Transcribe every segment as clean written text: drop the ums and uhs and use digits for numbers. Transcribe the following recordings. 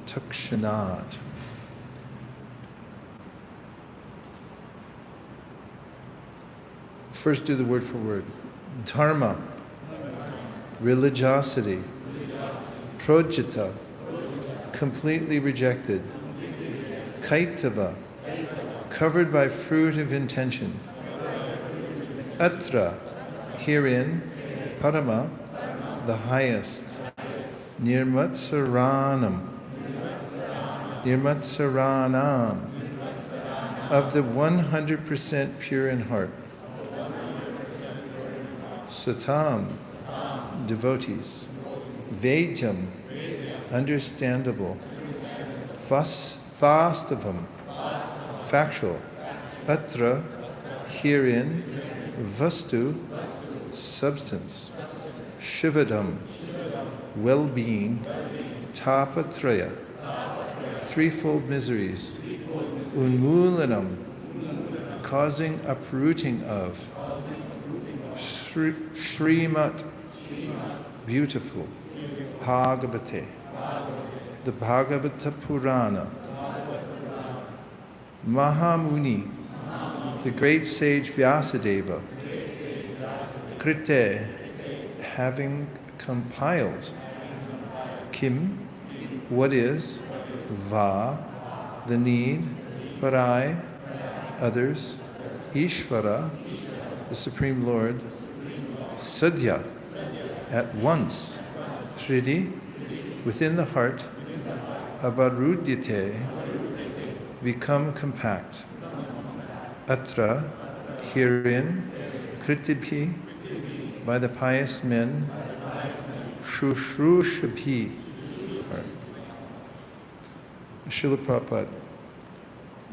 vistakshanat. First do the word for word. Dharma, religiosity. Projita, completely rejected. Kaitava, covered by fruit of intention. Atra, herein. Parama, the highest. Nirmatsaranam, of the 100% pure in heart. Satam, devotees. Vejam, understandable. Vastavam, factual. Atra, herein. Vastu, substance. Shivadam, well-being. Tapatraya, threefold miseries. Unmulanam, causing uprooting of. Shrimat, beautiful. Bhagavate, the Bhagavata Purana. Mahamuni, the great sage Vyasadeva. Krite, having compiled. Kim, what is. Va, the need. Parai, others. Ishvara, the Supreme Lord. Sadhya, at once. Shridi, within the heart. Avarudite, become compact. Atra, herein. Kritibhi, by the pious men. Shushrushabhi. Srila Prabhupada.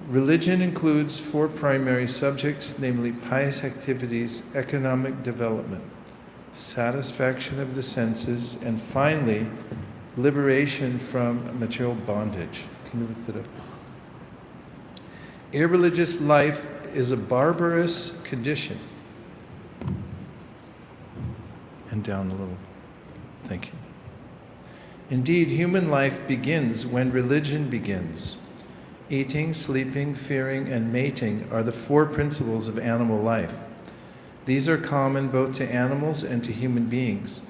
Religion includes 4 primary subjects, namely pious activities, economic development, satisfaction of the senses, and finally, liberation from material bondage. Can you lift it up? Irreligious life is a barbarous condition. And down a little. Thank you. Indeed, human life begins when religion begins. Eating, sleeping, fearing, and mating are the 4 principles of animal life. These are common both to animals and to human beings,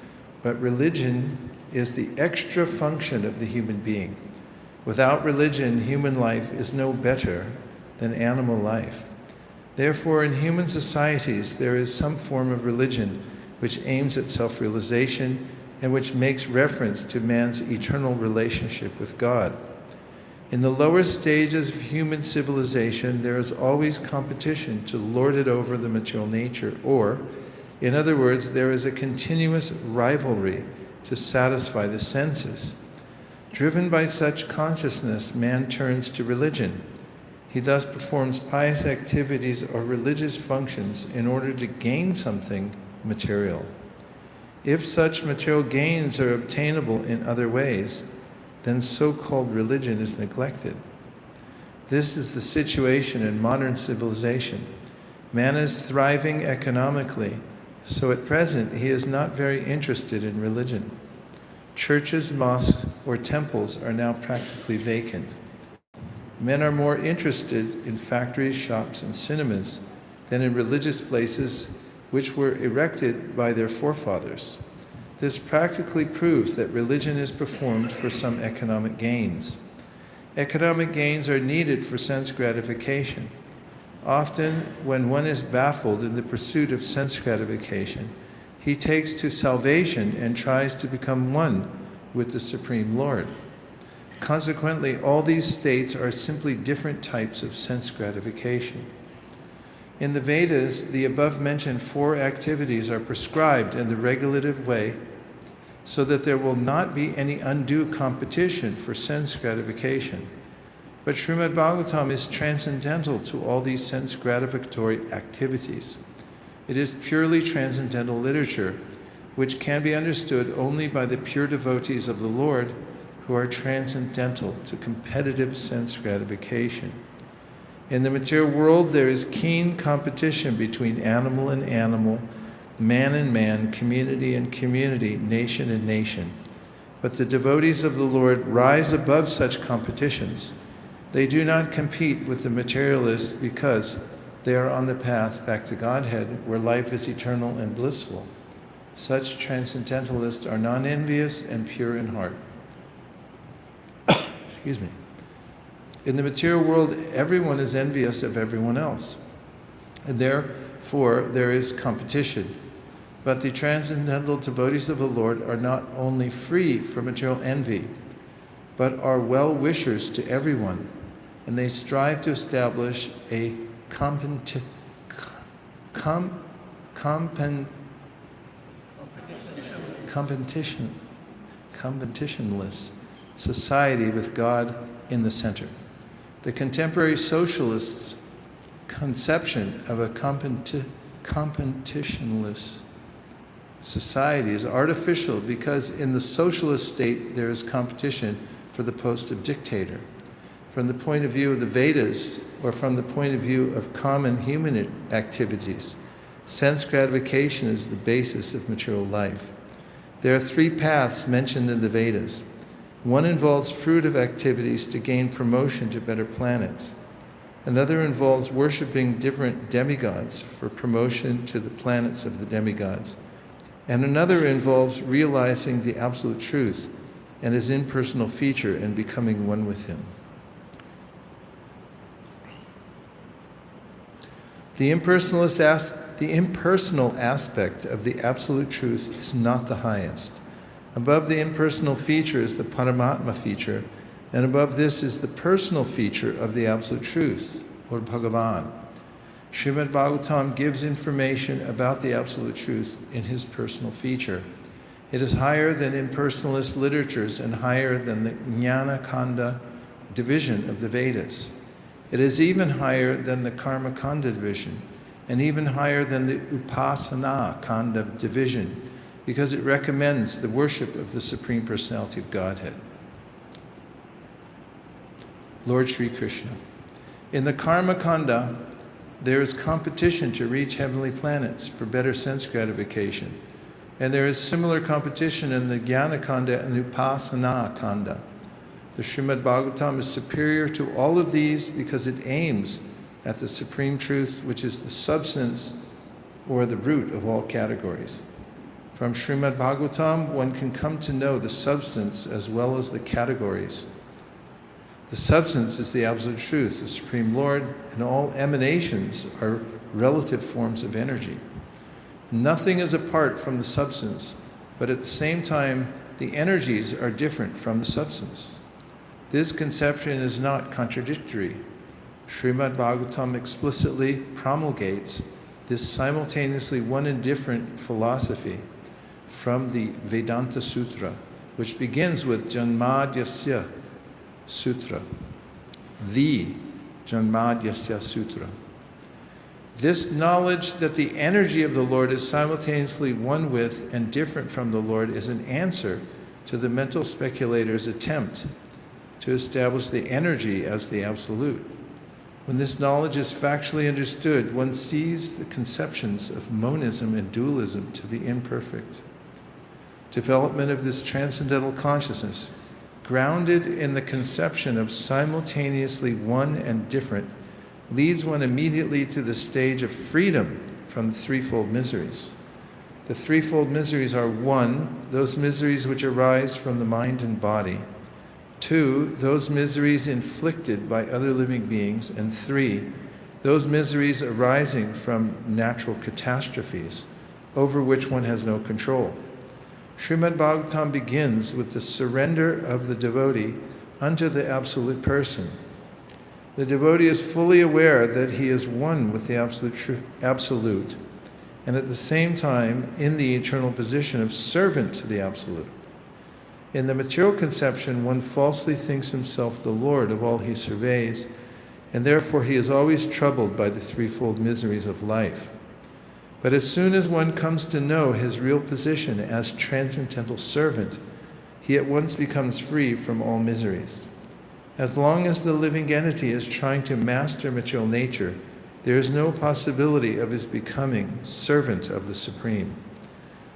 but religion is the extra function of the human being. Without religion, human life is no better than animal life. Therefore, in human societies, there is some form of religion which aims at self-realization and which makes reference to man's eternal relationship with God. In the lower stages of human civilization, there is always competition to lord it over the material nature, or, in other words, there is a continuous rivalry to satisfy the senses. Driven by such consciousness, man turns to religion. He thus performs pious activities or religious functions in order to gain something material. If such material gains are obtainable in other ways, then so-called religion is neglected. This is the situation in modern civilization. Man is thriving economically, so at present he is not very interested in religion. Churches, mosques, or temples are now practically vacant. Men are more interested in factories, shops, and cinemas than in religious places which were erected by their forefathers. This practically proves that religion is performed for some economic gains. Economic gains are needed for sense gratification. Often, when one is baffled in the pursuit of sense gratification, he takes to salvation and tries to become one with the Supreme Lord. Consequently, all these states are simply different types of sense gratification. In the Vedas, the above-mentioned 4 activities are prescribed in the regulative way so that there will not be any undue competition for sense gratification. But Srimad Bhagavatam is transcendental to all these sense gratificatory activities. It is purely transcendental literature, which can be understood only by the pure devotees of the Lord who are transcendental to competitive sense gratification. In the material world, there is keen competition between animal and animal, man and man, community and community, nation and nation. But the devotees of the Lord rise above such competitions. They do not compete with the materialists because they are on the path back to Godhead, where life is eternal and blissful. Such transcendentalists are non-envious and pure in heart. Excuse me. In the material world, everyone is envious of everyone else, and therefore there is competition. But the transcendental devotees of the Lord are not only free from material envy, but are well-wishers to everyone, and they strive to establish a competitionless society with God in the center. The contemporary socialists' conception of a competitionless society is artificial because in the socialist state there is competition for the post of dictator. From the point of view of the Vedas, or from the point of view of common human activities, sense gratification is the basis of material life. There are three paths mentioned in the Vedas. One involves fruitive activities to gain promotion to better planets. Another involves worshiping different demigods for promotion to the planets of the demigods. And another involves realizing the absolute truth and his impersonal feature and becoming one with him. The impersonal aspect of the absolute truth is not the highest. Above the impersonal feature is the Paramatma feature, and above this is the personal feature of the absolute truth, or Bhagavan. Srimad Bhagavatam gives information about the absolute truth in his personal feature. It is higher than impersonalist literatures and higher than the Jnana Kanda division of the Vedas. It is even higher than the Karma Kanda division, and even higher than the Upasana Kanda division, because it recommends the worship of the Supreme Personality of Godhead. Lord Sri Krishna. In the Karma Kanda, there is competition to reach heavenly planets for better sense gratification. And there is similar competition in the Jnana Kanda and Upasana Kanda. The Srimad Bhagavatam is superior to all of these because it aims at the supreme truth, which is the substance or the root of all categories. From Srimad Bhagavatam, one can come to know the substance as well as the categories. The substance is the absolute truth, the Supreme Lord, and all emanations are relative forms of energy. Nothing is apart from the substance, but at the same time, the energies are different from the substance. This conception is not contradictory. Srimad Bhagavatam explicitly promulgates this simultaneously one and different philosophy from the Vedanta Sutra, which begins with Janmadhyasya Sutra, the Janmadhyasya Sutra. This knowledge that the energy of the Lord is simultaneously one with and different from the Lord is an answer to the mental speculator's attempt to establish the energy as the absolute. When this knowledge is factually understood, one sees the conceptions of monism and dualism to be imperfect. Development of this transcendental consciousness, grounded in the conception of simultaneously one and different, leads one immediately to the stage of freedom from the threefold miseries. The threefold miseries are: 1, those miseries which arise from the mind and body; 2, those miseries inflicted by other living beings; and 3, those miseries arising from natural catastrophes over which one has no control. Srimad Bhagavatam begins with the surrender of the devotee unto the absolute person. The devotee is fully aware that he is one with the absolute, and at the same time in the eternal position of servant to the absolute. In the material conception, one falsely thinks himself the Lord of all he surveys, and therefore he is always troubled by the threefold miseries of life. But as soon as one comes to know his real position as transcendental servant, he at once becomes free from all miseries. As long as the living entity is trying to master material nature, there is no possibility of his becoming servant of the Supreme.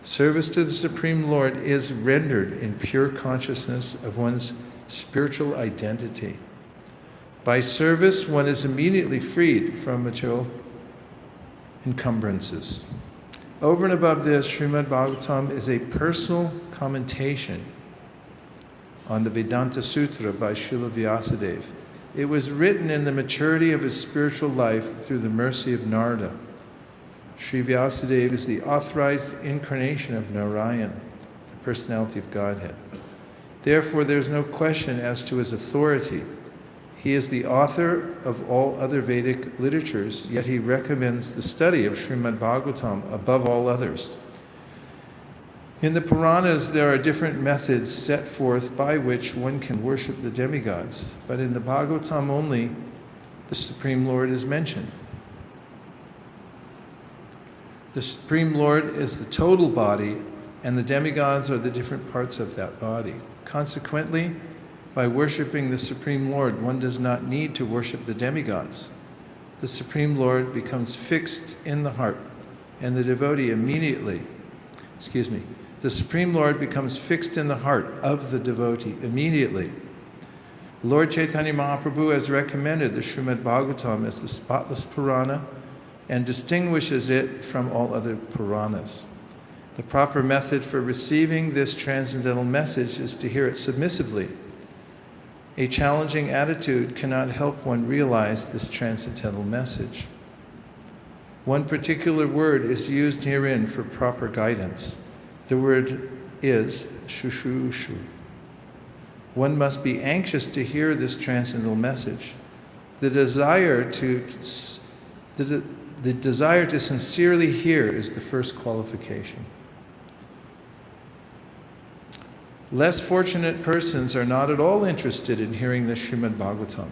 Service to the Supreme Lord is rendered in pure consciousness of one's spiritual identity. By service, one is immediately freed from material encumbrances. Over and above this, Srimad Bhagavatam is a personal commentation on the Vedanta Sutra by Srila Vyasadeva. It was written in the maturity of his spiritual life through the mercy of Narada. Sri Vyasadeva is the authorized incarnation of Narayan, the personality of Godhead. Therefore, there is no question as to his authority. He is the author of all other Vedic literatures, yet he recommends the study of Srimad Bhagavatam above all others. In the Puranas, there are different methods set forth by which one can worship the demigods, but in the Bhagavatam only, the Supreme Lord is mentioned. The Supreme Lord is the total body, and the demigods are the different parts of that body. Consequently, by worshiping the Supreme Lord, one does not need to worship the demigods. The Supreme Lord becomes fixed in the heart, and the devotee the Supreme Lord becomes fixed in the heart of the devotee immediately. Lord Chaitanya Mahaprabhu has recommended the Srimad Bhagavatam as the spotless Purana and distinguishes it from all other Puranas. The proper method for receiving this transcendental message is to hear it submissively. A challenging attitude cannot help one realize this transcendental message. One particular word is used herein for proper guidance. The word is shushushu. One must be anxious to hear this transcendental message. The desire to sincerely hear is the first qualification. Less fortunate persons are not at all interested in hearing the Srimad Bhagavatam.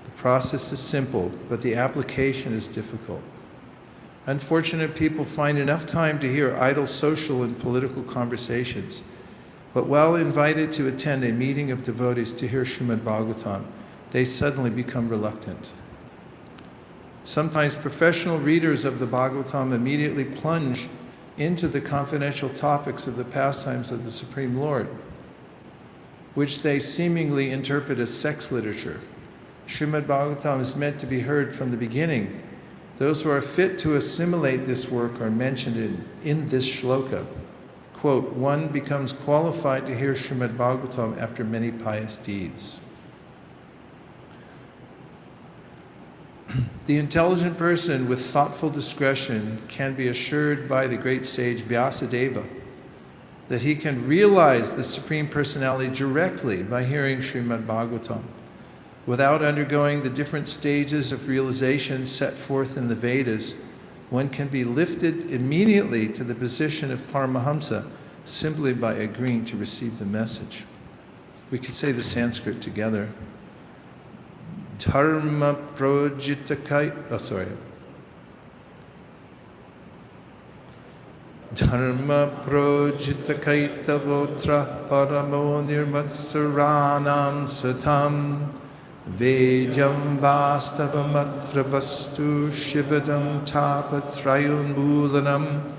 The process is simple, but the application is difficult. Unfortunate people find enough time to hear idle social and political conversations, but while invited to attend a meeting of devotees to hear Srimad Bhagavatam, they suddenly become reluctant. Sometimes professional readers of the Bhagavatam immediately plunge into the confidential topics of the pastimes of the Supreme Lord, which they seemingly interpret as sex literature. Srimad Bhagavatam is meant to be heard from the beginning. Those who are fit to assimilate this work are mentioned in this shloka. Quote, one becomes qualified to hear Srimad Bhagavatam after many pious deeds. The intelligent person with thoughtful discretion can be assured by the great sage Vyasadeva that he can realize the Supreme Personality directly by hearing Srimad Bhagavatam. Without undergoing the different stages of realization set forth in the Vedas, one can be lifted immediately to the position of Paramahamsa simply by agreeing to receive the message. We could say the Sanskrit together. Dharma projitakai, Dharma projitakaita votra paramo nirmatsaranam satam Vejam vastavamatra vastu shivadam tapatrayun mulanam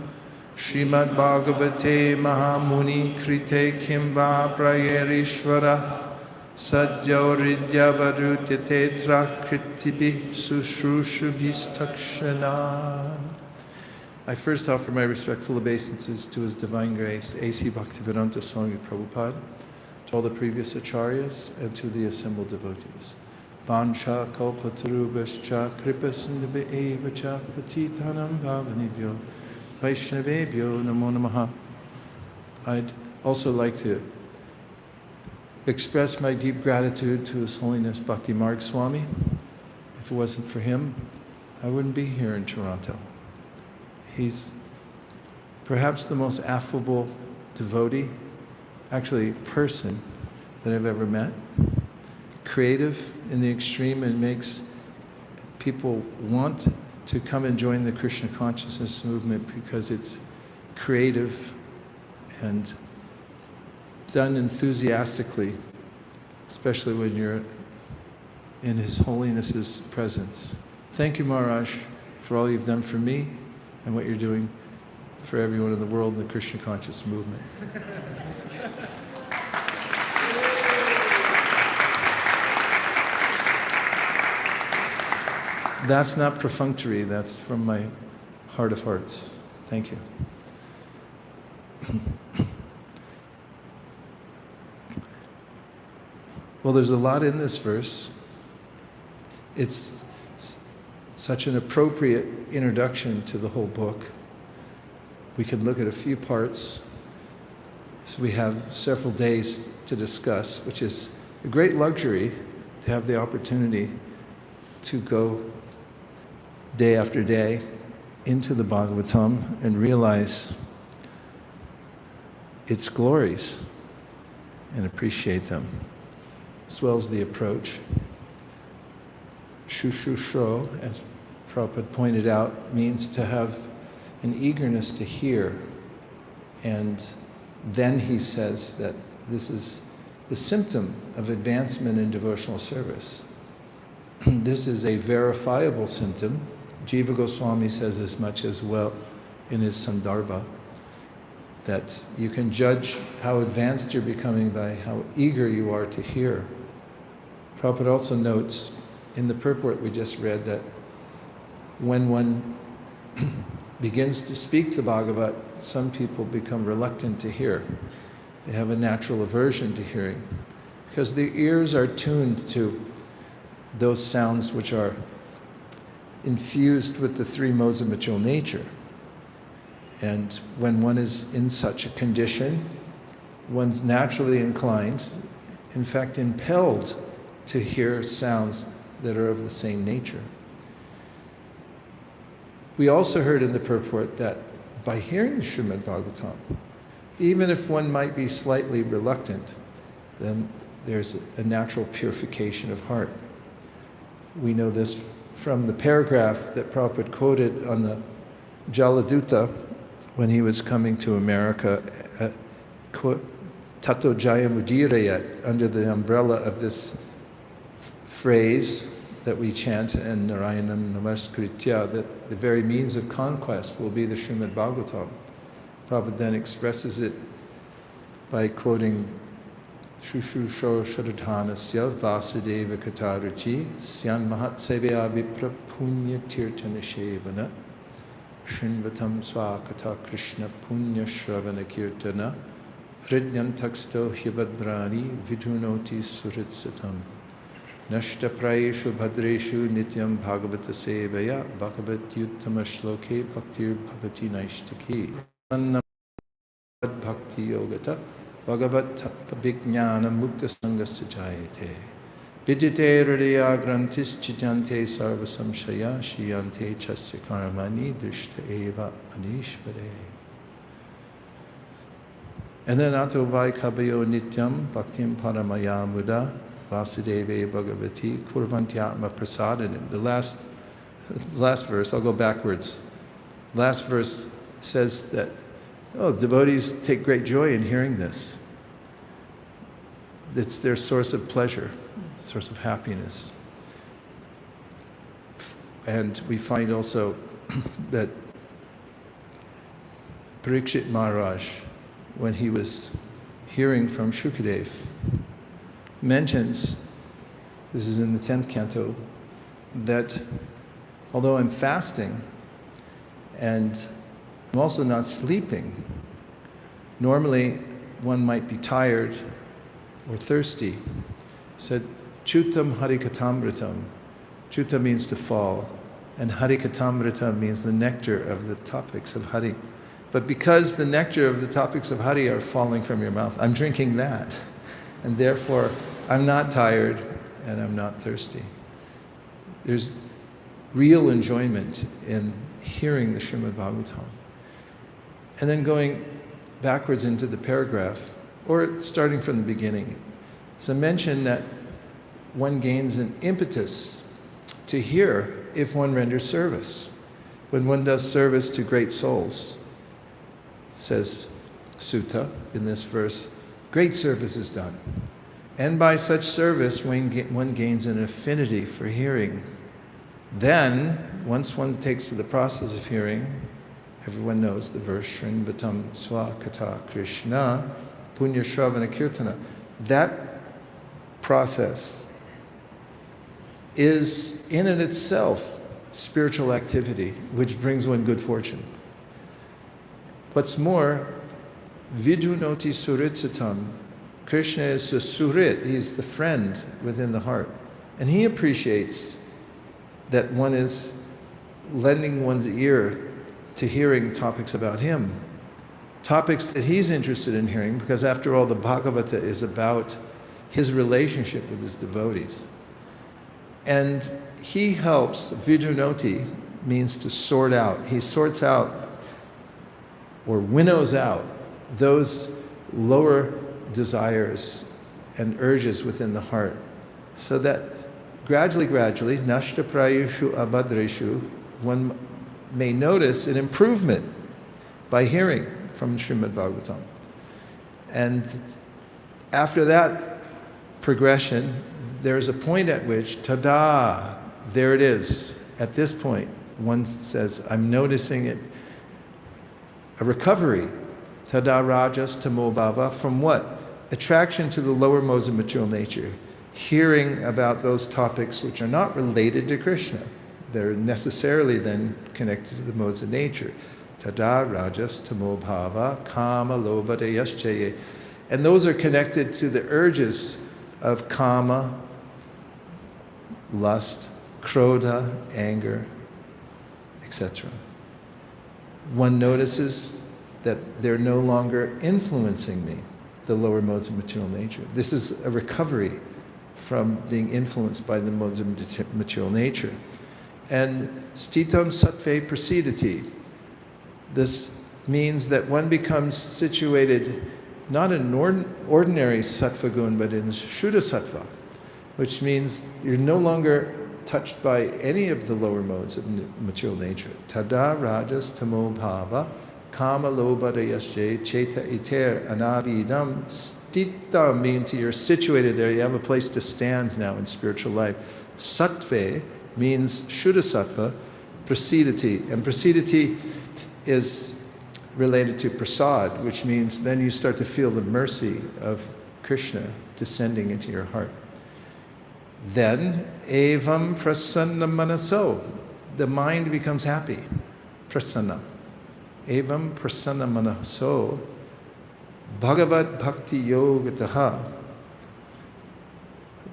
Srimad Bhagavate Mahamuni Krite Kimva Prayerishvara Sadhya Varutyate Kritibi Sushrushabhistakshana. I first offer my respectful obeisances to His Divine Grace, A.C. Bhaktivedanta Swami Prabhupada, to all the previous acharyas, and to the assembled devotees. Vansha kalpatarubhascha kripasindhave evacha patitanam bhavanebhyo Vaishnavebhyo namo namaha. I'd also like to express my deep gratitude to His Holiness Bhakti Marg Swami. If it wasn't for him, I wouldn't be here in Toronto. He's perhaps the most affable devotee, actually person, that I've ever met. Creative in the extreme and makes people want to come and join the Krishna consciousness movement because it's creative and done enthusiastically, especially when you're in His Holiness's presence. Thank you, Maharaj, for all you've done for me and what you're doing for everyone in the world in the Krishna conscious movement. That's not perfunctory, that's from my heart of hearts. Thank you. Well, there's a lot in this verse. It's such an appropriate introduction to the whole book. We can look at a few parts. So we have several days to discuss, which is a great luxury to have the opportunity to go day after day into the Bhagavatam and realize its glories and appreciate them, as well as the approach. Shushusho, as Prabhupada pointed out, means to have an eagerness to hear. And then he says that this is the symptom of advancement in devotional service. This is a verifiable symptom. Jiva Goswami says as much as well in his Sandarbha, that you can judge how advanced you're becoming by how eager you are to hear. Prabhupada also notes in the purport we just read that when one begins to speak the Bhagavat, some people become reluctant to hear. They have a natural aversion to hearing because their ears are tuned to those sounds which are infused with the three modes of material nature. And when one is in such a condition, one's naturally inclined, in fact impelled, to hear sounds that are of the same nature. We also heard in the purport that by hearing the Srimad Bhagavatam, even if one might be slightly reluctant, then there's a natural purification of heart. We know this from the paragraph that Prabhupada quoted on the Jaladuta when he was coming to America, Tato Jaya Mudirayat, under the umbrella of this phrase that we chant in Narayanam Namaskritya, that the very means of conquest will be the Srimad Bhagavatam. Prabhupada then expresses it by quoting Shushusho Sharadhanasya Vasudeva Katarachi Syan Mahat Sevya Vipra Punya Tirtana Shevana Shinvatam Swakata Krishna Punya Shravana Kirtana Hridyan Taksto Hyabadrani Vidunoti Suritsatam Nashta Prayeshu Bhadreshu Nityam Bhagavata Sevaya Bhagavat Yuttama Shloke Bhaktir Bhavati Naishtaki Bhakti Yogata Bhagavat Vijnana Mukta Sangasya Jayate Vidyate Hridaya Grantis Chijante Sarva Samshaya Shiyante Chasya Karmani Drishta Eva Manishvare. And then Ato Vai Kavayo Nityam Bhaktim Paramaya Muda Vasudeve Bhagavati Kurvantyatma Prasadanim. The last verse, I'll go backwards. Last verse says that devotees take great joy in hearing this. It's their source of pleasure, source of happiness. And we find also that Parikshit Maharaj, when he was hearing from Shukadev, mentions, this is in the 10th canto, that although I'm fasting and I'm also not sleeping, normally one might be tired or thirsty. Said, Chutam Harikatamritam. Chuta means to fall, and Harikatamritam means the nectar of the topics of Hari. But because the nectar of the topics of Hari are falling from your mouth, I'm drinking that. And therefore, I'm not tired and I'm not thirsty. There's real enjoyment in hearing the Srimad Bhagavatam. And then going backwards into the paragraph, or starting from the beginning, it's a mention that one gains an impetus to hear if one renders service. When one does service to great souls, says Sutta in this verse, great service is done. And by such service, one gains an affinity for hearing. Then, once one takes to the process of hearing, Everyone knows the verse, Shrinvatam Swakata Krishna Punya Shravana Kirtana. That process is in and itself spiritual activity, which brings one good fortune. What's more, Vidunoti Suritsatam, Krishna is a surit, he's the friend within the heart. And he appreciates that one is lending one's ear to hearing topics about him, topics that he's interested in hearing, because after all, the Bhagavata is about his relationship with his devotees. And he helps, Vidunoti means to sort out. He sorts out or winnows out those lower desires and urges within the heart, so that gradually, nashta prayushu abhadreshu, one may notice an improvement by hearing from Srimad Bhagavatam. And after that progression, there's a point at which, tada, there it is. At this point, one says, I'm noticing it, a recovery, tada rajas tamo bhava, from what? Attraction to the lower modes of material nature. Hearing about those topics which are not related to Krishna. They're necessarily then connected to the modes of nature. Tada rajas tamo bhava kama lobha dayaschaye. And those are connected to the urges of kama, lust, krodha, anger, etc. One notices that they're no longer influencing me, the lower modes of material nature. This is a recovery from being influenced by the modes of material nature. And stitam sattve prasidati. This means that one becomes situated not in ordinary sattva gun, but in shuddha sattva, which means you're no longer touched by any of the lower modes of material nature. Tada rajas tamo bhava kama lobha dayasya cheta iter anavidam. Stita means you're situated there, you have a place to stand now in spiritual life. Sattve means shuddha sattva, prasidati. And prasidati is related to prasad, which means then you start to feel the mercy of Krishna descending into your heart. Then, evam prasanna manaso, the mind becomes happy. Prasanna. Evam prasanna manaso, bhagavad bhakti yogataha.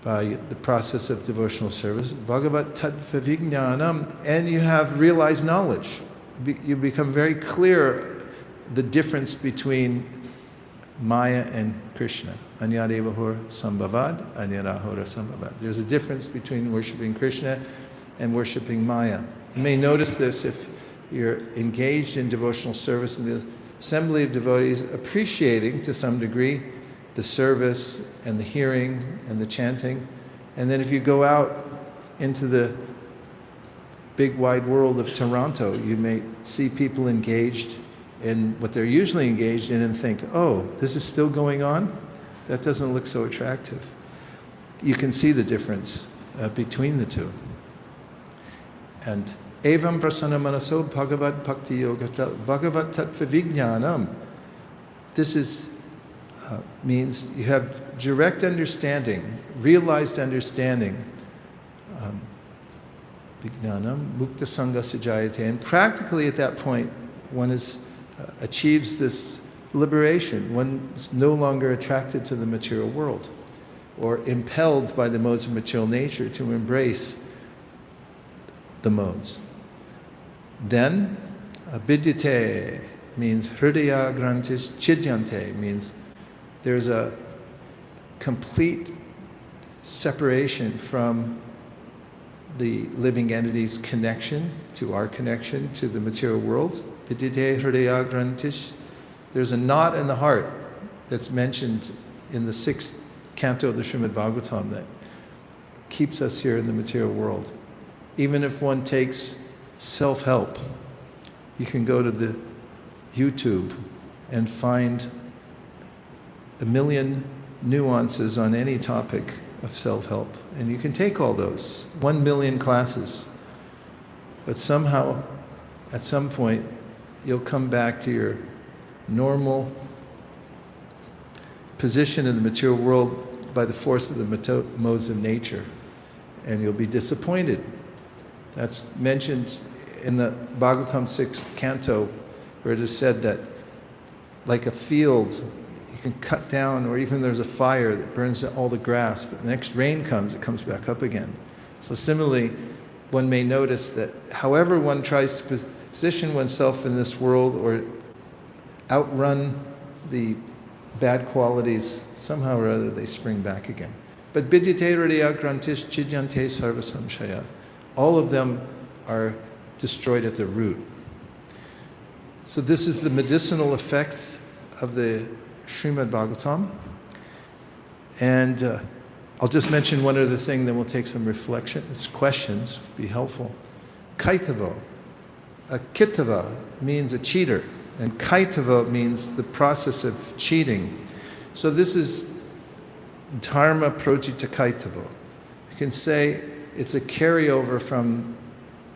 By the process of devotional service, bhagavat tattva vijnanam, and you have realized knowledge. You become very clear the difference between Maya and Krishna. Anyadevahur sambhavad, anyadahura sambhavad. There's a difference between worshiping Krishna and worshiping Maya. You may notice this if you're engaged in devotional service in the assembly of devotees, appreciating to some degree the service and the hearing and the chanting. And then if you go out into the big wide world of Toronto, you may see people engaged in what they're usually engaged in and think, oh, this is still going on? That doesn't look so attractive. You can see the difference between the two. And evam prasanna manaso bhagavad bhakti yogata bhagavat tattva vijnanam. This is means you have direct understanding, realized understanding. Vijnanam mukta sangha sajayate. And practically at that point, one achieves this liberation. One is no longer attracted to the material world or impelled by the modes of material nature to embrace the modes. Then, vidyate means hridaya grantis chidyante, means there's a complete separation from the living entity's connection to our connection to the material world. Vidyate hridaya grantis. There's a knot in the heart that's mentioned in the 6th canto of the Srimad Bhagavatam that keeps us here in the material world. Even if one takes self-help, you can go to the YouTube and find a million nuances on any topic of self-help. And you can take all those, 1 million classes. But somehow, at some point, you'll come back to your normal position in the material world by the force of the modes of nature, and you'll be disappointed. That's mentioned in the Bhagavatam 6th canto, where it is said that like a field, you can cut down, or even there's a fire that burns all the grass, but the next rain comes, it comes back up again. So similarly, one may notice that however one tries to position oneself in this world or outrun the bad qualities, somehow or other they spring back again. But vidyate hridaya grantis chidyante sarva samshaya. All of them are destroyed at the root. So this is the medicinal effect of the Srimad Bhagavatam. And I'll just mention one other thing, then we'll take some reflection. It's questions, be helpful. Kaitava. A kitava means a cheater, and kaitava means the process of cheating. So this is dharma projita kaitava. You can say it's a carryover from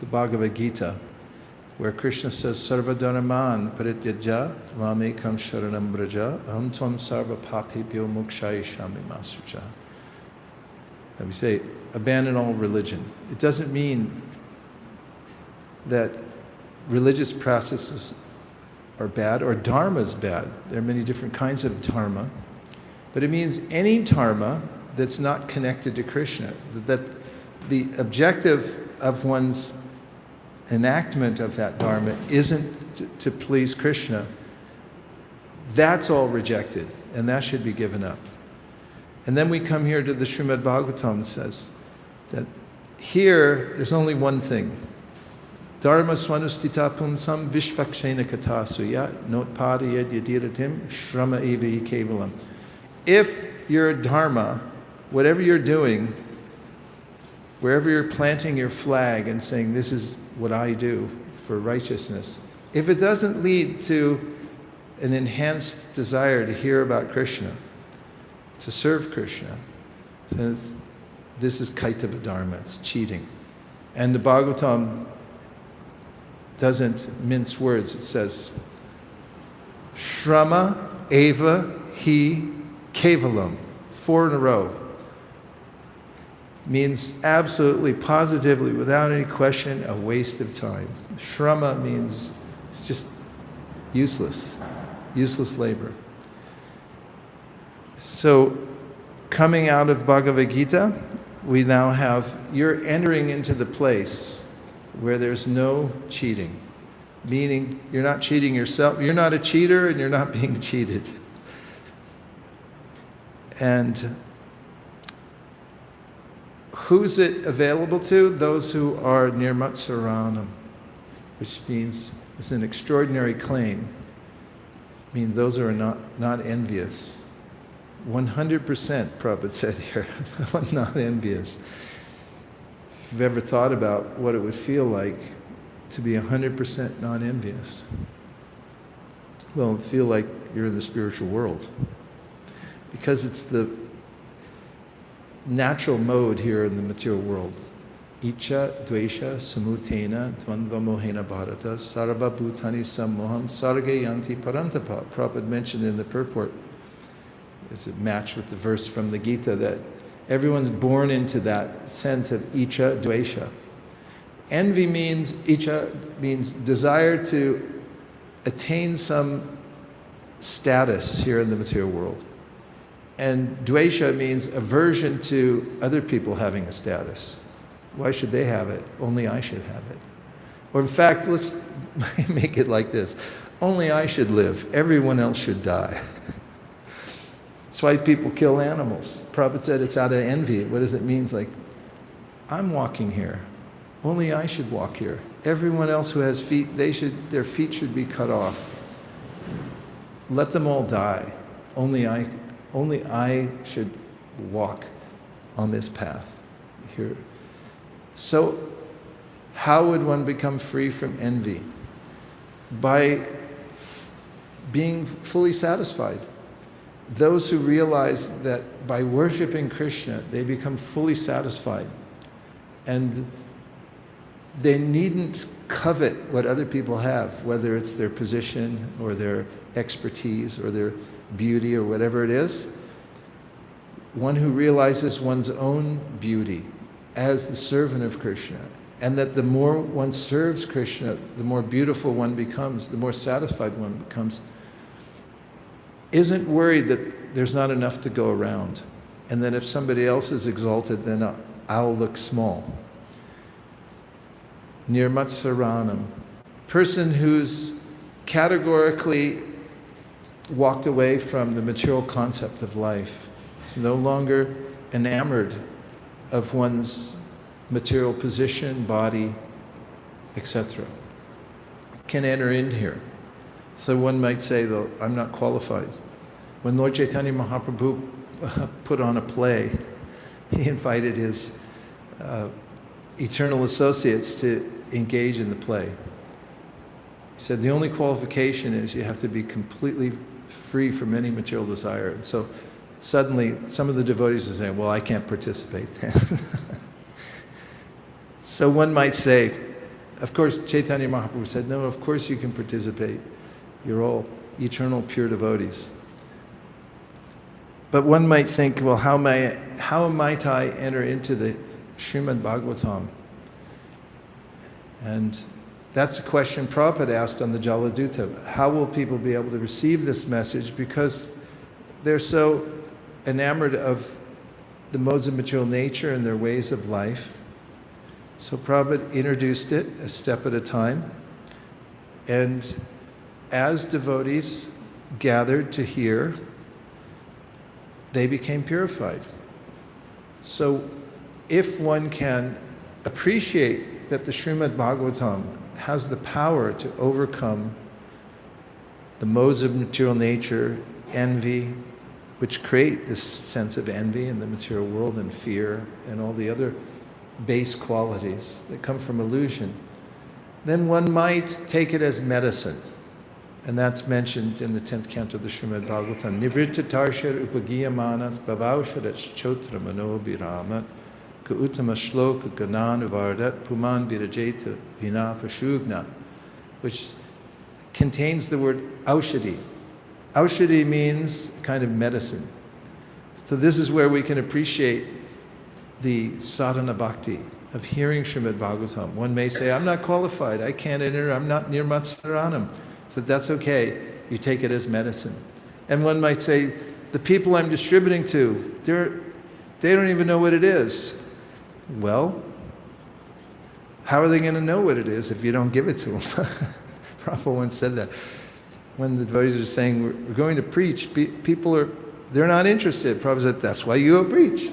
the Bhagavad Gita, where Krishna says, Sarva dharman parityaja mamekam sharanam braja aham tvam sarva papebhyo mokshayishami masucha. And we say, abandon all religion. It doesn't mean that religious processes are bad or dharma is bad. There are many different kinds of dharma. But it means any dharma that's not connected to Krishna, that the objective of one's enactment of that dharma isn't to please Krishna. That's all rejected, and that should be given up. And then we come here to the Srimad Bhagavatam that says that here there's only one thing. Dharma swanustita punsam vishvakshena katasuya notpada yadiratim shrama evi kevalam. If your dharma, whatever you're doing, wherever you're planting your flag and saying, this is what I do for righteousness, if it doesn't lead to an enhanced desire to hear about Krishna, to serve Krishna, then this is kaitava dharma, it's cheating. And the Bhagavatam doesn't mince words. It says, Shrama eva hi kevalam, 4 in a row. Means absolutely, positively, without any question, a waste of time. Shrama means it's just useless labor. So, coming out of Bhagavad Gita, we now have, you're entering into the place where there's no cheating. Meaning, you're not cheating yourself, you're not a cheater, and you're not being cheated. And who's it available to? Those who are nirmatsaranam, which means it's an extraordinary claim. I mean, those who are not envious. 100%, Prabhupada said here, not envious. If you've ever thought about what it would feel like to be 100% non-envious, well, it would feel like you're in the spiritual world. Because it's the natural mode here in the material world. Icha, dvesha, samutena, dvandva mohena bharata, sarva bhutani sammoham, sarge yanti parantapa. Prabhupada mentioned in the purport, it's a match with the verse from the Gita, that everyone's born into that sense of icha, dvesha. Envy means, icha means desire to attain some status here in the material world. And dvesha means aversion to other people having a status. Why should they have it? Only I should have it. Or in fact, let's make it like this. Only I should live. Everyone else should die. That's why people kill animals. Prabhupada said it's out of envy. What does it mean? It's like, I'm walking here. Only I should walk here. Everyone else who has feet, their feet should be cut off. Let them all die. Only I should walk on this path here. So, how would one become free from envy? By being fully satisfied. Those who realize that by worshiping Krishna, they become fully satisfied. And they needn't covet what other people have, whether it's their position or their expertise or their beauty or whatever it is. One who realizes one's own beauty as the servant of Krishna, and that the more one serves Krishna, the more beautiful one becomes, the more satisfied one becomes, isn't worried that there's not enough to go around, and that if somebody else is exalted, then I'll look small. Nirmatsaranam, person who's categorically walked away from the material concept of life. Is no longer enamored of one's material position, body, etc. Can enter in here. So one might say, though, I'm not qualified. When Lord Chaitanya Mahaprabhu put on a play, he invited his eternal associates to engage in the play. He said the only qualification is you have to be completely free from any material desire. And so suddenly some of the devotees are saying, well, I can't participate. So one might say, of course, Chaitanya Mahaprabhu said, no, of course you can participate. You're all eternal pure devotees. But one might think, well, how might I enter into the Srimad Bhagavatam? And that's a question Prabhupada asked on the Jaladuta. How will people be able to receive this message? Because they're so enamored of the modes of material nature and their ways of life. So Prabhupada introduced it a step at a time. And as devotees gathered to hear, they became purified. So if one can appreciate that the Srimad Bhagavatam has the power to overcome the modes of material nature, envy, which create this sense of envy in the material world, and fear, and all the other base qualities that come from illusion, then one might take it as medicine. And that's mentioned in the 10th canto of the Srimad Bhagavatam. Nivritta tarshar upagiyamanas bhavaushadach chotra mano biramat ka uttama shloka ganan vardat puman virajeta vina pashugna, which contains the word aushadhi. Aushadhi means kind of medicine. So this is where we can appreciate the sadhana bhakti of hearing Srimad Bhagavatam. One may say, I'm not qualified, I can't enter, I'm not nirmatsaranam. So that's okay, you take it as medicine. And one might say, the people I'm distributing to, they don't even know what it is. Well, how are they going to know what it is if you don't give it to them? Prabhupada once said that. When the devotees are saying, we're going to preach, they're not interested. Prabhupada said, that's why you go preach.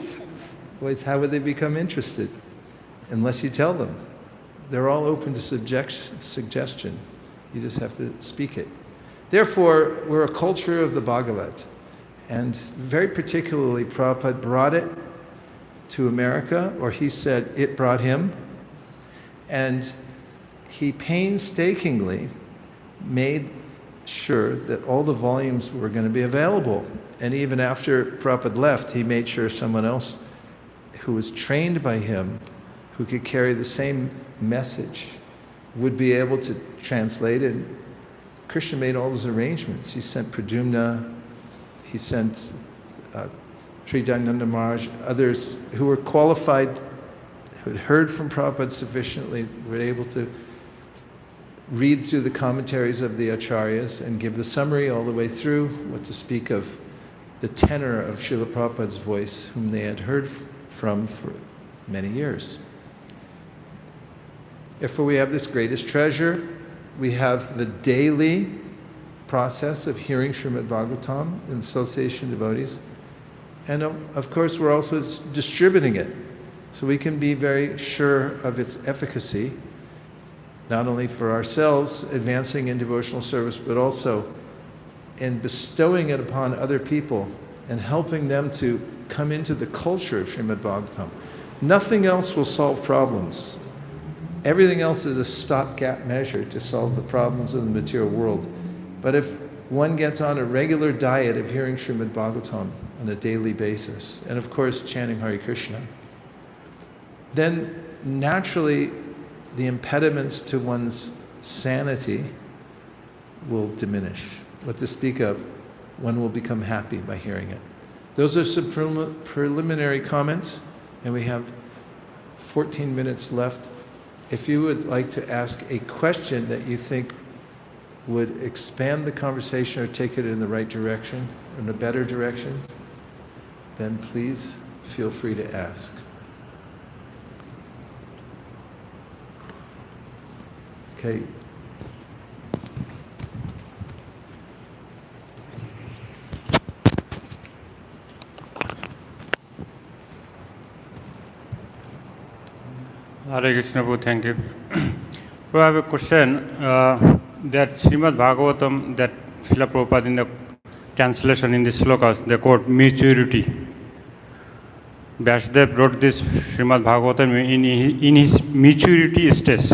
Otherwise, how would they become interested? Unless you tell them. They're all open to suggestion. You just have to speak it. Therefore, we're a culture of the Bhagavat. And very particularly, Prabhupada brought it to America, or he said it brought him. And he painstakingly made sure that all the volumes were going to be available. And even after Prabhupada left, he made sure someone else who was trained by him, who could carry the same message, would be able to translate it. Krishna made all those arrangements. He sent Pradyumna, he sent Sri Dayananda Maharaj, others who were qualified, who had heard from Prabhupada sufficiently, were able to read through the commentaries of the acharyas and give the summary all the way through, what to speak of the tenor of Srila Prabhupada's voice, whom they had heard from for many years. Therefore, we have this greatest treasure. We have the daily process of hearing Srimad Bhagavatam in association with devotees. And of course, we're also distributing it. So we can be very sure of its efficacy, not only for ourselves advancing in devotional service, but also in bestowing it upon other people and helping them to come into the culture of Srimad Bhagavatam. Nothing else will solve problems. Everything else is a stopgap measure to solve the problems of the material world. But if one gets on a regular diet of hearing Srimad Bhagavatam on a daily basis, and of course chanting Hare Krishna, then naturally the impediments to one's sanity will diminish. What to speak of, one will become happy by hearing it. Those are some preliminary comments, and we have 14 minutes left. If you would like to ask a question that you think would expand the conversation or take it in the right direction, in a better direction, then please feel free to ask. Okay. Hare Krishna Prabhu, thank you. Prabhu, I have a question. That Srimad Bhagavatam, that Srila Prabhupada in the translation in this slokas, they quote maturity. Vyasadeva wrote this Srimad Bhagavatam in his maturity stage.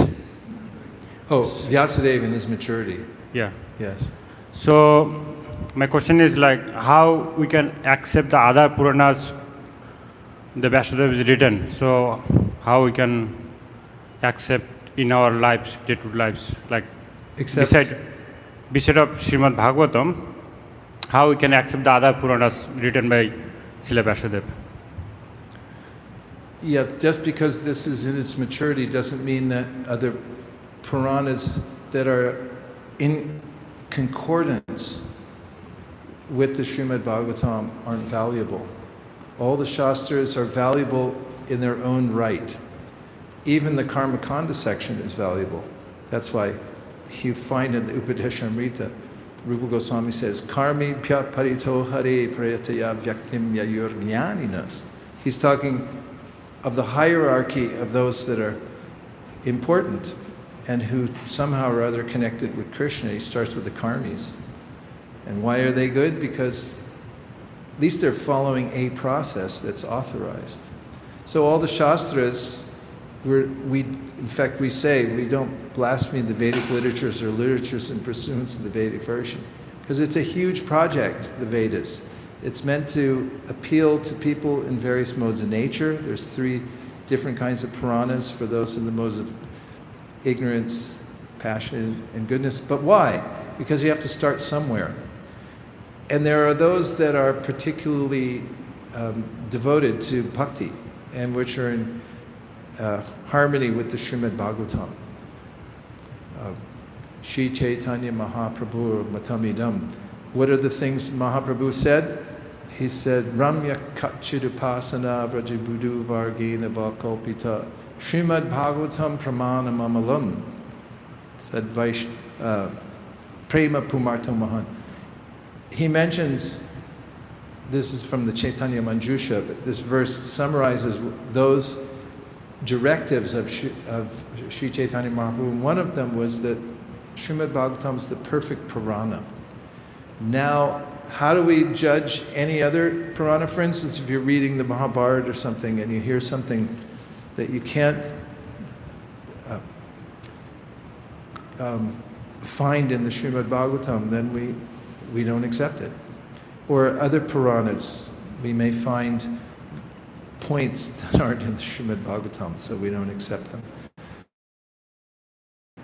Oh, Vyasadeva in his maturity. Yeah. Yes. So, my question is like, how we can accept the other Puranas the Vyasadeva is written? So, how we can accept in our lives, day-to-day lives, like beside of Srimad Bhagavatam, how we can accept the other Puranas written by Srila Vyasadeva? Yeah, just because this is in its maturity doesn't mean that other Puranas that are in concordance with the Srimad Bhagavatam aren't valuable. All the Shastras are valuable in their own right. Even the Karmakanda section is valuable. That's why you find in the Upadeshamrita, Rupa Goswami says, Karmi pya parito hare prayataya vyaktim yayur jnaninas. He's talking of the hierarchy of those that are important and who somehow or other connected with Krishna. He starts with the karmis. And why are they good? Because at least they're following a process that's authorized. So all the Shastras, in fact, we say we don't blaspheme the Vedic literatures or literatures in pursuance of the Vedic version, because it's a huge project, the Vedas. It's meant to appeal to people in various modes of nature. There's 3 different kinds of Puranas for those in the modes of ignorance, passion, and goodness. But why? Because you have to start somewhere. And there are those that are particularly devoted to bhakti, and which are in harmony with the Srimad Bhagavatam. Shri Chaitanya Mahaprabhu Matamidam. What are the things Mahaprabhu said? He said, Ramya Kachidupasana Vrajabudu Vargena Vakalpita Srimad Bhagavatam Pramanam Amalam. Said Prema Pumarto Mahan. He mentions, this is from the Chaitanya Manjusha, but this verse summarizes those directives of Sri Chaitanya Mahaprabhu. And one of them was that Srimad Bhagavatam is the perfect Purana. Now, how do we judge any other Purana? For instance, if you're reading the Mahabharata or something and you hear something that you can't find in the Srimad Bhagavatam, then we don't accept it. Or other Puranas, we may find points that aren't in the Srimad Bhagavatam, so we don't accept them.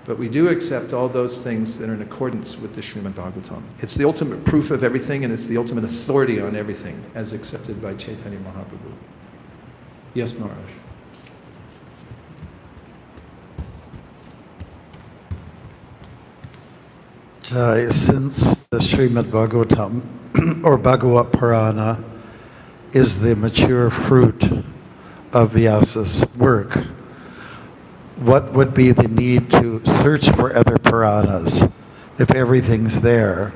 But we do accept all those things that are in accordance with the Srimad Bhagavatam. It's the ultimate proof of everything, and it's the ultimate authority on everything, as accepted by Chaitanya Mahaprabhu. Yes, Maharaj. Since the Srimad Bhagavatam or Bhagavat Purana is the mature fruit of Vyasa's work, what would be the need to search for other Puranas if everything's there?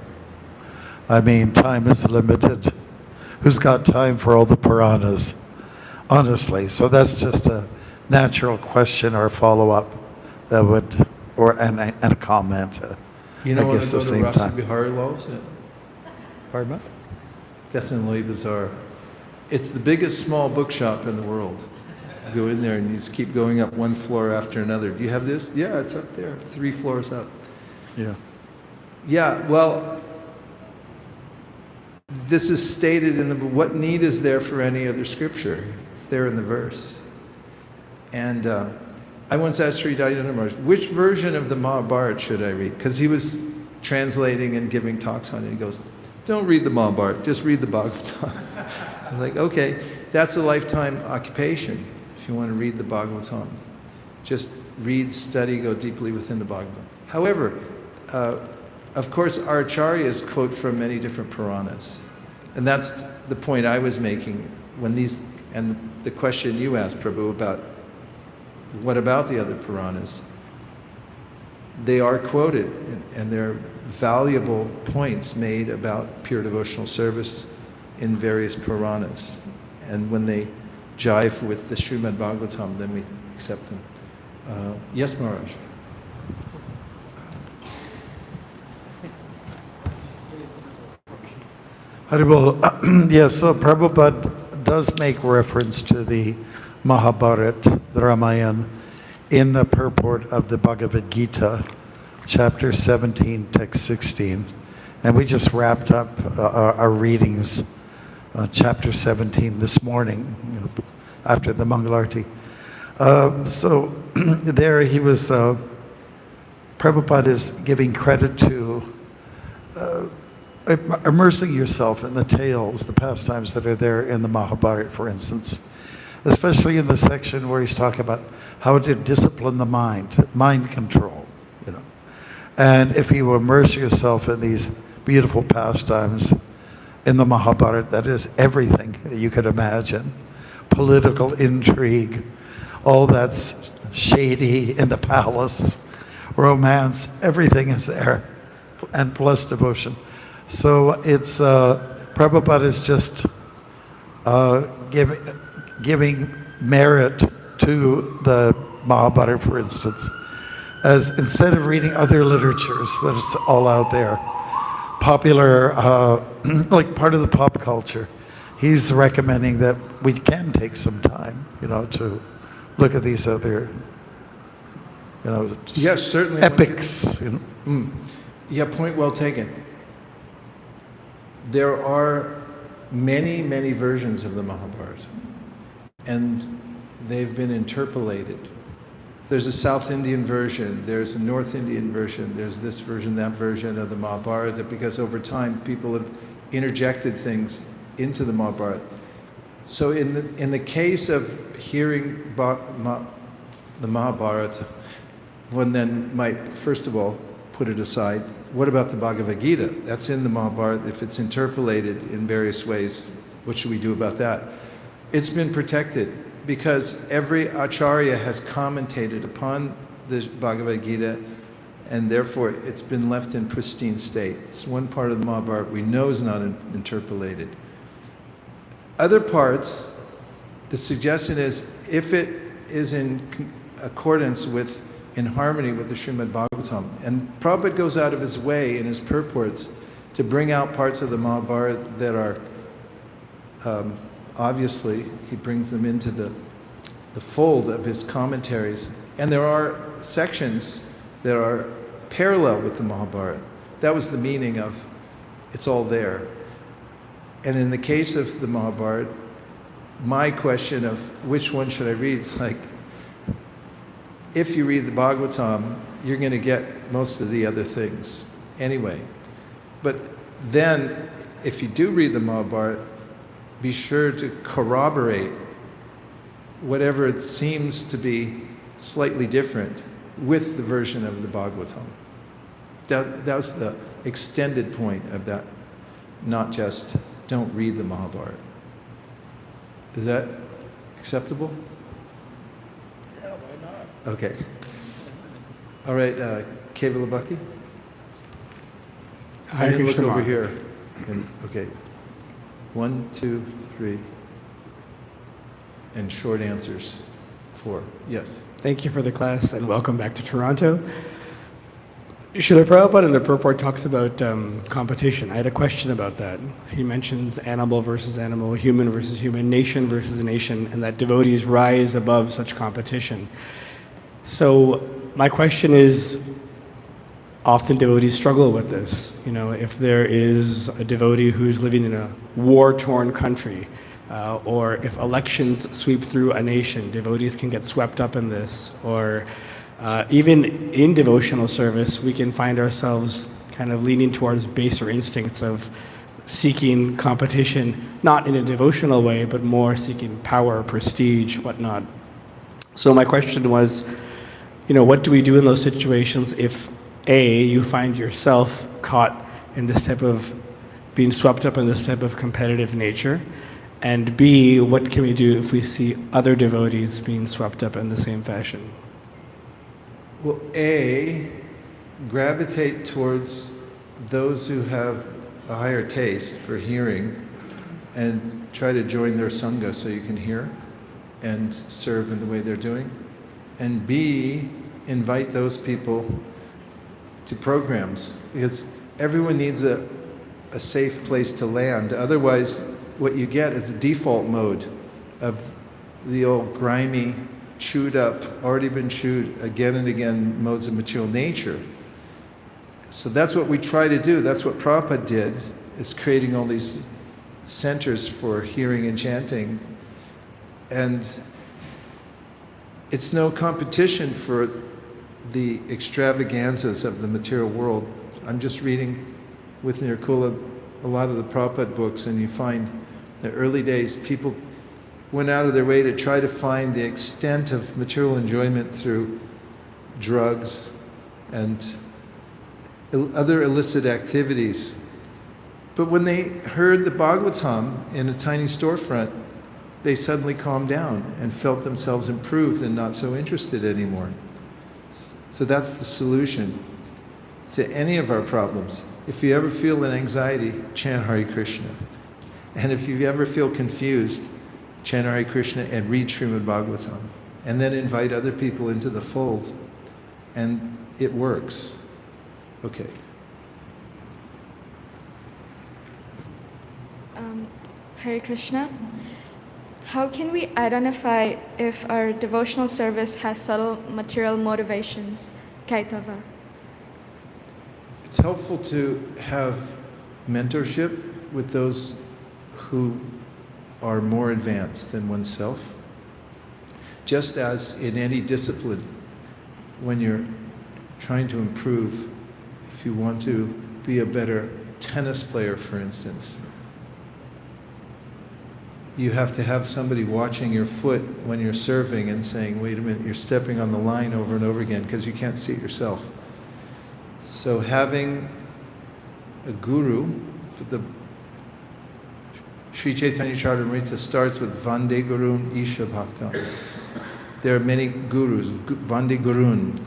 I mean, time is limited. Who's got time for all the Puranas? Honestly, so that's just a natural question or follow-up that would, and a comment. You know, I guess want to go to Rasa time. Bihari Lal's? Pardon me? Definitely bizarre. It's the biggest small bookshop in the world. You go in there and you just keep going up one floor after another. Do you have this? Yeah, it's up there, 3 floors up. Yeah. Yeah, well, this is stated in the, what need is there for any other scripture? It's there in the verse. And I once asked Sri Dayana Maharaj, which version of the Mahabharata should I read? Because he was translating and giving talks on it. He goes, don't read the Mahabharata, just read the Bhagavatam. I was like, okay, that's a lifetime occupation if you want to read the Bhagavatam. Just read, study, go deeply within the Bhagavatam. However, of course, our acharyas quote from many different Puranas. And that's the point I was making when these, and the question you asked, Prabhu, about what about the other Puranas? They are quoted, and they're valuable points made about pure devotional service in various Puranas. And when they jive with the Srimad Bhagavatam, then we accept them. Yes, Maharaj. Haribol. Yes, so Prabhupada does make reference to the Mahabharata, the Ramayana, in the purport of the Bhagavad Gita, chapter 17, text 16. And we just wrapped up our readings, chapter 17 this morning, after the Mangalarti. So there he was, Prabhupada is giving credit to immersing yourself in the tales, the pastimes that are there in the Mahabharata, for instance, especially in the section where he's talking about how to discipline the mind control, And if you immerse yourself in these beautiful pastimes in the Mahabharata, that is everything that you could imagine, political intrigue, all that's shady in the palace, romance, everything is there, and plus devotion. So it's, Prabhupada is just giving merit to the Mahabharata, for instance, as instead of reading other literatures that's all out there, popular, like part of the pop culture, he's recommending that we can take some time, to look at these other, yes, certainly epics. Yeah, point well taken. There are many, many versions of the Mahabharata, and they've been interpolated. There's a South Indian version, there's a North Indian version, there's this version, that version of the Mahabharata, because over time people have interjected things into the Mahabharata. So in the case of hearing the Mahabharata, one then might, first of all, put it aside. What about the Bhagavad Gita? That's in the Mahabharata. If it's interpolated in various ways, what should we do about that? It's been protected because every acharya has commentated upon the Bhagavad Gita, and therefore it's been left in pristine state. It's one part of the Mahabharata we know is not interpolated. Other parts, the suggestion is if it is in accordance with, in harmony with the Srimad Bhagavatam, and Prabhupada goes out of his way in his purports to bring out parts of the Mahabharata that are, obviously, he brings them into the fold of his commentaries. And there are sections that are parallel with the Mahabharata. That was the meaning of it's all there. And in the case of the Mahabharata, my question of which one should I read, it's like, if you read the Bhagavatam, you're going to get most of the other things anyway. But then, if you do read the Mahabharata, be sure to corroborate whatever seems to be slightly different with the version of the Bhagavatam. That was the extended point of that, not just don't read the Mahabharata. Is that acceptable? Yeah, why not? Okay. All right, Kevalabhakti? I didn't look over here. Okay. 1, 2, 3. And short answers. 4. Yes. Thank you for the class and welcome back to Toronto. Srila Prabhupada in the purport talks about competition. I had a question about that. He mentions animal versus animal, human versus human, nation versus nation, and that devotees rise above such competition. So my question is, often devotees struggle with this. If there is a devotee who's living in a war-torn country, or if elections sweep through a nation, devotees can get swept up in this, or even in devotional service, we can find ourselves kind of leaning towards baser instincts of seeking competition, not in a devotional way, but more seeking power, prestige, whatnot. So my question was, what do we do in those situations if A, you find yourself caught in this type of, being swept up in this type of competitive nature, and B, what can we do if we see other devotees being swept up in the same fashion? Well, A, gravitate towards those who have a higher taste for hearing and try to join their sangha so you can hear and serve in the way they're doing. And B, invite those people to programs, because everyone needs a safe place to land. Otherwise, what you get is a default mode of the old grimy, chewed up, already been chewed again and again modes of material nature. So that's what we try to do. That's what Prabhupada did, is creating all these centers for hearing and chanting. And it's no competition for the extravaganzas of the material world. I'm just reading with Nirkula a lot of the Prabhupada books, and you find the early days people went out of their way to try to find the extent of material enjoyment through drugs and other illicit activities. But when they heard the Bhagavatam in a tiny storefront, they suddenly calmed down and felt themselves improved and not so interested anymore. So that's the solution to any of our problems. If you ever feel an anxiety, chant Hare Krishna. And if you ever feel confused, chant Hare Krishna and read Srimad Bhagavatam. And then invite other people into the fold. And it works. Okay. Hare Krishna. How can we identify if our devotional service has subtle material motivations, Kaitava? It's helpful to have mentorship with those who are more advanced than oneself. Just as in any discipline, when you're trying to improve, if you want to be a better tennis player, for instance, you have to have somebody watching your foot when you're serving and saying, wait a minute, you're stepping on the line over and over again because you can't see it yourself. So having a guru, for the Sri Chaitanya Charitamrita starts with Vande Gurun Isha Bhaktan. There are many gurus, Vande Gurun.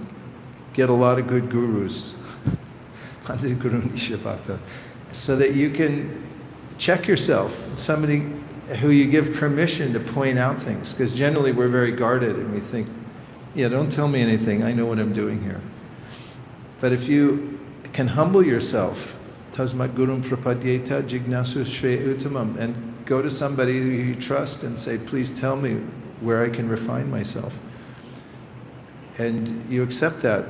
Get a lot of good gurus. Vande Gurun Isha Bhaktan. So that you can check yourself. Somebody who you give permission to point out things. Because generally we're very guarded and we think, yeah, don't tell me anything, I know what I'm doing here. But if you can humble yourself, tasmat gurum prapadyeta jignasu shre uttamam, and go to somebody who you trust and say, please tell me where I can refine myself. And you accept that.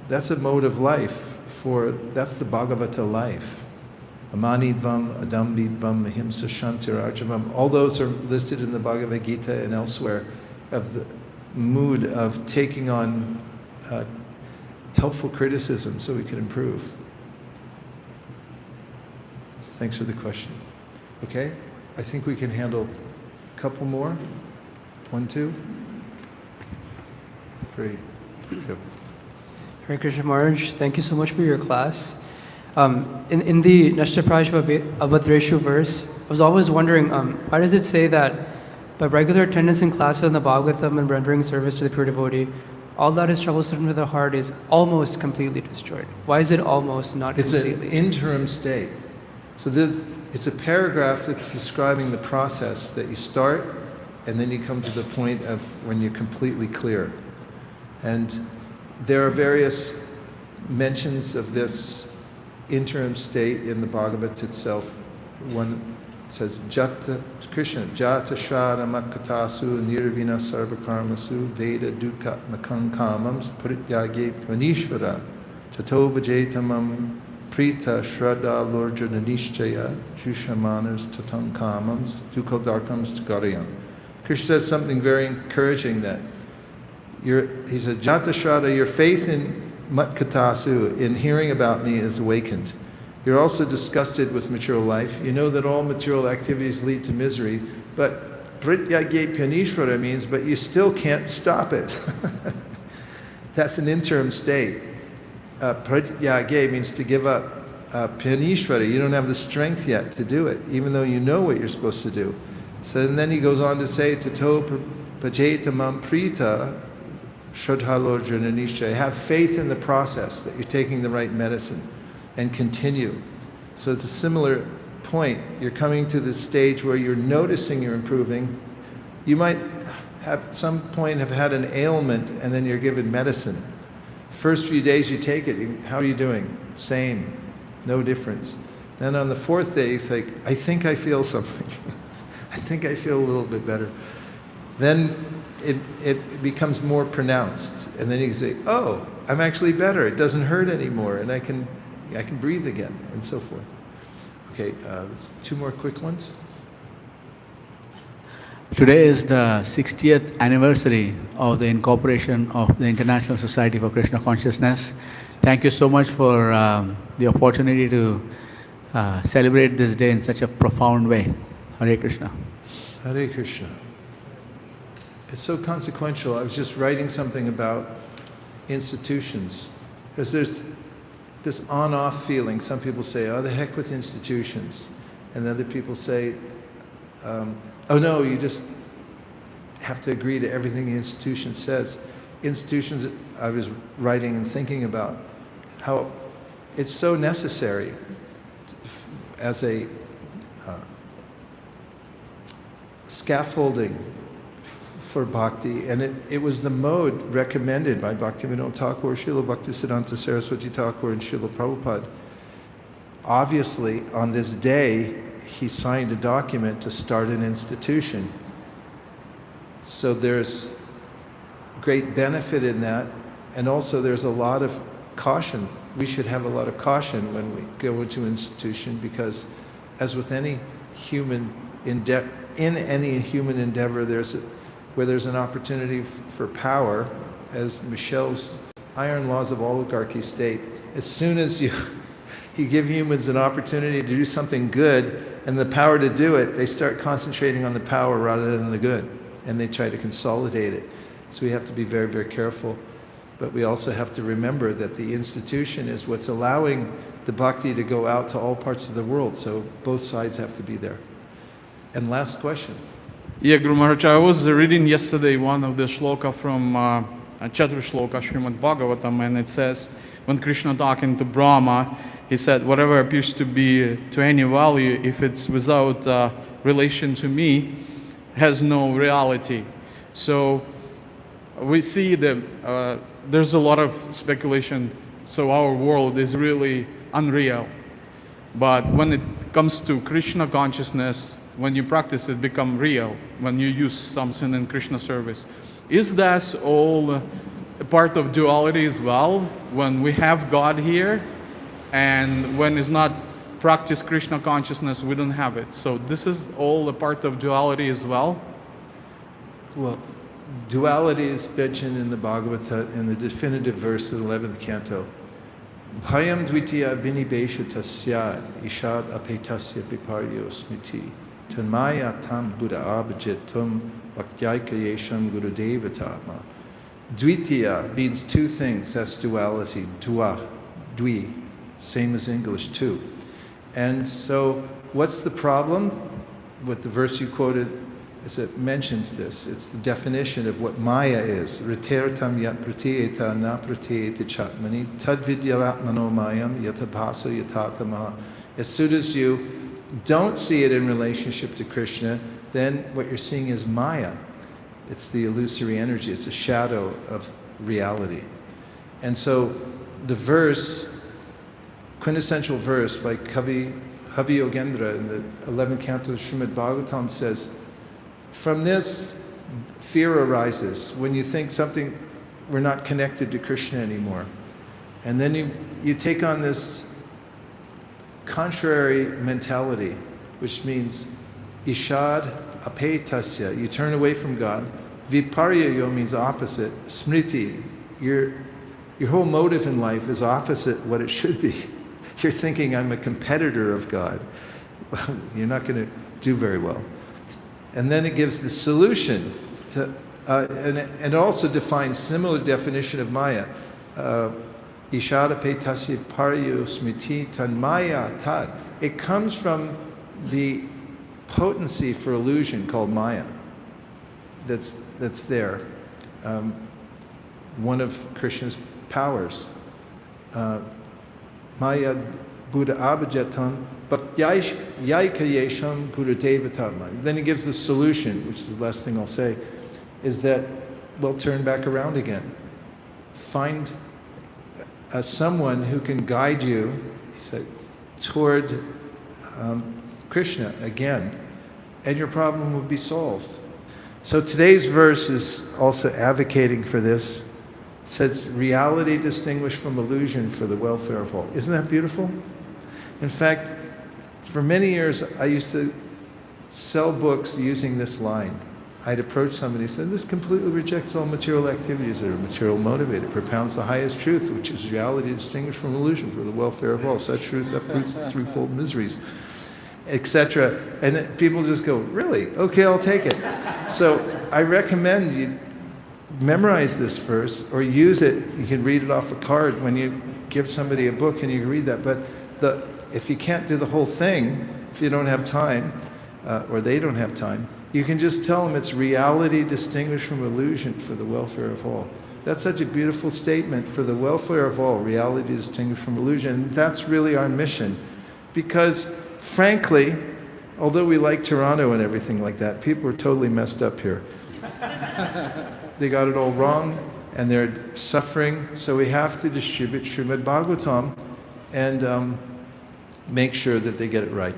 That's a mode of life that's the Bhagavata life. Amanidvam, Adambidvam, Ahimsa Shantirarjavam. All those are listed in the Bhagavad Gita and elsewhere, of the mood of taking on helpful criticism so we can improve. Thanks for the question. Okay, I think we can handle a couple more. 1, 2, 3, 2. Hare Krishna Maharaj, thank you so much for your class. In the Nashtaprajva Abhadreshu verse, I was always wondering, why does it say that by regular attendance in classes in the Bhagavatam and rendering service to the pure devotee, all that is troublesome to the heart is almost completely destroyed? Why is it almost, not completely? It's an interim state. So it's a paragraph that's describing the process that you start and then you come to the point of when you're completely clear. And there are various mentions of this interim state in the Bhagavad itself. One says, Jata Krishna, Jata Shara Makatasu Nirvina Sarvakarmasu Veda Dukkha Makankamams Purityage Pranishvara Tato Bhajetamam Prita Shraddha Lorjana Nishchaya Jushamanas Tatam Kamams Dukodarkams Garyam. Krishna says something very encouraging that he said, Jata Shraddha, your faith in Matkatasu, in hearing about me, is awakened. You're also disgusted with material life. You know that all material activities lead to misery, but Pratyagye Pyanishvara means, but you still can't stop it. That's an interim state. Pratyagye means to give up. Pyanishvara, you don't have the strength yet to do it, even though you know what you're supposed to do. So and then he goes on to say, Tato Pajeta Mam Prita Shraddhalorjana Nishchaya. Have faith in the process, that you're taking the right medicine, and continue. So it's a similar point. You're coming to this stage where you're noticing you're improving. You might at some point have had an ailment and then you're given medicine. First few days you take it, how are you doing? Same, no difference. Then on the fourth day, it's like, I think I feel something. I think I feel a little bit better. Then it becomes more pronounced. And then you can say, oh, I'm actually better. It doesn't hurt anymore. And I can breathe again, and so forth. Okay, two more quick ones. Today is the 60th anniversary of the incorporation of the International Society for Krishna Consciousness. Thank you so much for the opportunity to celebrate this day in such a profound way. Hare Krishna. Hare Krishna. It's so consequential. I was just writing something about institutions, because there's this on-off feeling. Some people say, oh, the heck with institutions. And other people say, oh no, you just have to agree to everything the institution says. Institutions, I was writing and thinking about how it's so necessary as a scaffolding for bhakti, and it was the mode recommended by Bhaktivinoda Thakur, Srila Bhaktisiddhanta Saraswati Thakur, and Srila Prabhupada. Obviously, on this day, he signed a document to start an institution. So there's great benefit in that, and also there's a lot of caution. We should have a lot of caution when we go into an institution, because as with any human endeavor, where there's an opportunity for power, as Michel's iron laws of oligarchy state, as soon as you give humans an opportunity to do something good and the power to do it, they start concentrating on the power rather than the good, and they try to consolidate it. So we have to be very, very careful. But we also have to remember that the institution is what's allowing the bhakti to go out to all parts of the world. So both sides have to be there. And last question. Yeah, Guru Maharaj, I was reading yesterday one of the shloka from Chatra Shloka, Srimad Bhagavatam, and it says, when Krishna talking to Brahma, he said, whatever appears to be to any value, if it's without relation to me, has no reality. So we see that there's a lot of speculation, so our world is really unreal. But when it comes to Krishna consciousness, when you practice it, become real, when you use something in Krishna service. Is that all a part of duality as well? When we have God here, and when it's not practice Krishna consciousness, we don't have it. So this is all a part of duality as well? Well, duality is mentioned in the Bhagavata in the definitive verse of the 11th canto. Bhayam dvitiya binibeshu tasya ishad apetasya viparyo smiti tanmaya tam buddha abhajitum bhakyaika yesham gurudevatatma. Dvitiya means two things, that's duality. Dvi, same as English, two. And so what's the problem with the verse you quoted? Is it mentions this. It's the definition of what Maya is. Ritertam yat pratiyeta na pratiyeta chatmani tadvidyaratmano mayam yatabhaso yatatama. As soon as you don't see it in relationship to Krishna, then what you're seeing is Maya. It's the illusory energy. It's a shadow of reality. And so the verse, quintessential verse by Kavi Havi Yogendra in the 11th canto of Srimad Bhagavatam says, from this, fear arises when you think something, we're not connected to Krishna anymore. And then you take on this contrary mentality, which means ishad apetasya, you turn away from God. Viparyayo means opposite. Smriti, your whole motive in life is opposite what it should be. You're thinking, I'm a competitor of God. Well, you're not going to do very well. And then it gives the solution to, and it also defines similar definition of Maya. Ishada petasya paryo smriti tanmaya tat. It comes from the potency for illusion called Maya. That's there. One of Krishna's powers. Maya Buddha Abhajatam Yaikayesham Buddha. Then he gives the solution, which is the last thing I'll say, is that we'll turn back around again. Find someone who can guide you, he said, toward Krishna again, and your problem will be solved. So today's verse is also advocating for this. It says, reality distinguished from illusion for the welfare of all. Isn't that beautiful? In fact, for many years, I used to sell books using this line. I'd approach somebody and say, this completely rejects all material activities that are material motivated, propounds the highest truth, which is reality distinguished from illusion for the welfare of all. Such truth uproots the threefold miseries, etc. And people just go, really? Okay, I'll take it. So I recommend you memorize this verse or use it. You can read it off a card when you give somebody a book and you can read that. But if you can't do the whole thing, if you don't have time, or they don't have time, you can just tell them it's reality distinguished from illusion for the welfare of all. That's such a beautiful statement, for the welfare of all, reality distinguished from illusion. And that's really our mission. Because, frankly, although we like Toronto and everything like that, people are totally messed up here. They got it all wrong, and they're suffering. So we have to distribute Srimad Bhagavatam and make sure that they get it right.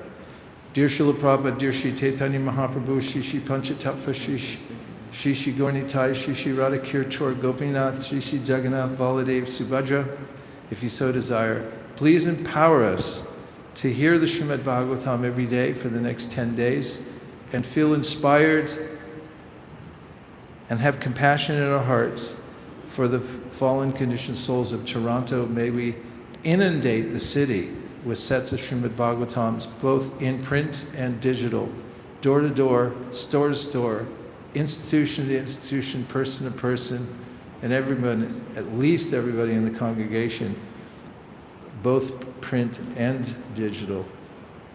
Dear Srila Prabhupada, dear Sri Chaitanya Mahaprabhu, Shri Shri Panchatattva, Shri Shri Gaurnitai, Shri Shri Radhakir Chor Gopinath, Shri Shri Jagannath Baladev Subhadra, if you so desire, please empower us to hear the Srimad Bhagavatam every day for the next 10 days and feel inspired and have compassion in our hearts for the fallen conditioned souls of Toronto. May we inundate the city with sets of Srimad Bhagavatams, both in print and digital, door to door, store to store, institution to institution, person to person, and everyone, at least everybody in the congregation, both print and digital,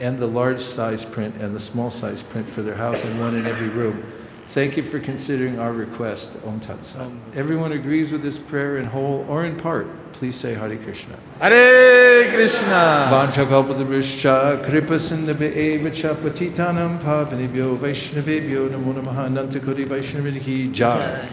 and the large size print and the small size print for their house, and one in every room. Thank you for considering our request. Om Tat Sat. Everyone agrees with this prayer in whole or in part. Please say Hare Krishna. Hare Krishna. Vanchakalpadabhishcha kripasindhabhevacha patitanam pavanebhyo vaishnavebhyo namo namaha nantakoti vaishnaviniki jai.